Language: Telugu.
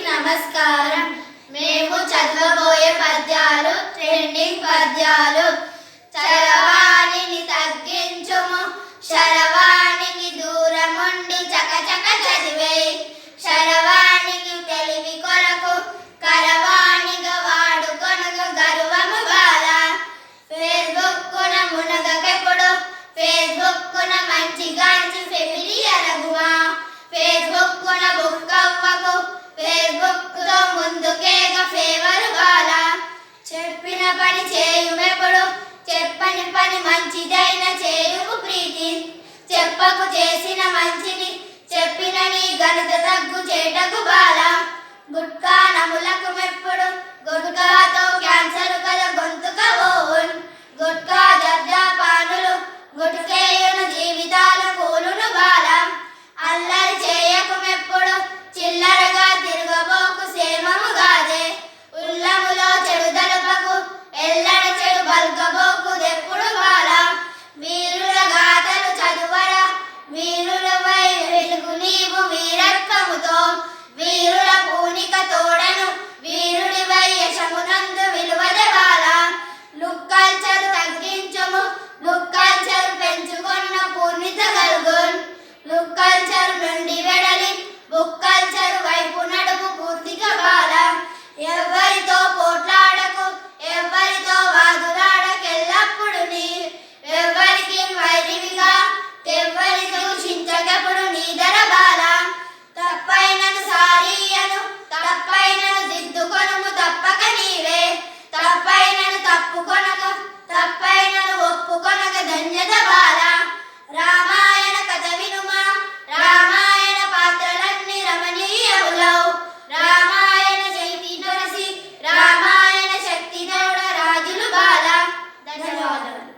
నమస్కారం. మేము చదవబోయే పద్యాలు ట్రెండింగ్ పద్యాలు. చరవాణిని తగ్గించుము, శరవాణికి దూరముండి చకచక చదివేయి. శరవాణికి తెలివి కొరకు కరవాణిగా వాడుకొనగ గర్వము బాల. ఫేస్బుక్కున మునగకెప్పుడు, ఫేస్బుక్కున మంచిగాంచి ఫెమిలి అరగుమా. ఫేస్బుక్కున బుక్కవ్వకు, ఫేస్బుక్తో ముందుకేగా ఫేవరు బాల. చెప్పిన పని చేయుమెప్పుడు, చెప్పని పని మంచిదైన చేయుము ప్రీతి. చెప్పకు చేసిన మంచిని, చెప్పిన నీ ఘనత తగ్గు చేటకు బాల. గుట్కా నములకు మెప్పుడు, గుట్కాతో క్యాన్సర్ కల గొంతుక ఓవున్. గుట్కా జర్దా పానులు గుటుకేయును జీవితాలు కూలును బాల. అల్లరి చేయకు మెప్పుడు, చిల్లరగా తిరగబోకు సేమము గాదే. ఉల్లములో చెడు దలుపకు, ఎల్లడ చెడు బల్కబోకు దెప్పుడు బాల. వీరుల గాథలు చదువరా, వీరులవై వెలుగు నీవు వీరత్వముతో. వీరుల పూనిక తోడను, వీరుడివై యశమునందు విలువదే బాల. లుక్ కల్చరు తగ్గించుము, బుక్ కల్చరు పెంచుకొన్న పూర్ణిత గల్గున్. లుక్ కల్చరు నుండి వెడలి, బుక్ కల్చరు వైపు నడుపు పూర్తిగా బాల. ఎవ్వరితో పోట్లాడకు, ఎవ్వరితో వాదులాడకెల్లప్పుడు నీ. ఎవ్వరికి వైరివిగా, ఎవ్వరి దూషించకెప్పుడు నీదర బాల. తప్పైనను సారీయను, తప్పైనను దిద్దుకొనుము తప్పక నీవే. తప్పైనను తప్పుకొనక, తప్పైనను ఒప్పుకొనక ధన్యత బాల. రామాయణ కథ వినుమా, రామాయణ పాత్రలన్నీ రమణీయములవు. రామాయణ శక్తి నొరసి, రామాయణ శక్తి తోడ రాజులు బాల. ధన్యవాదాలు.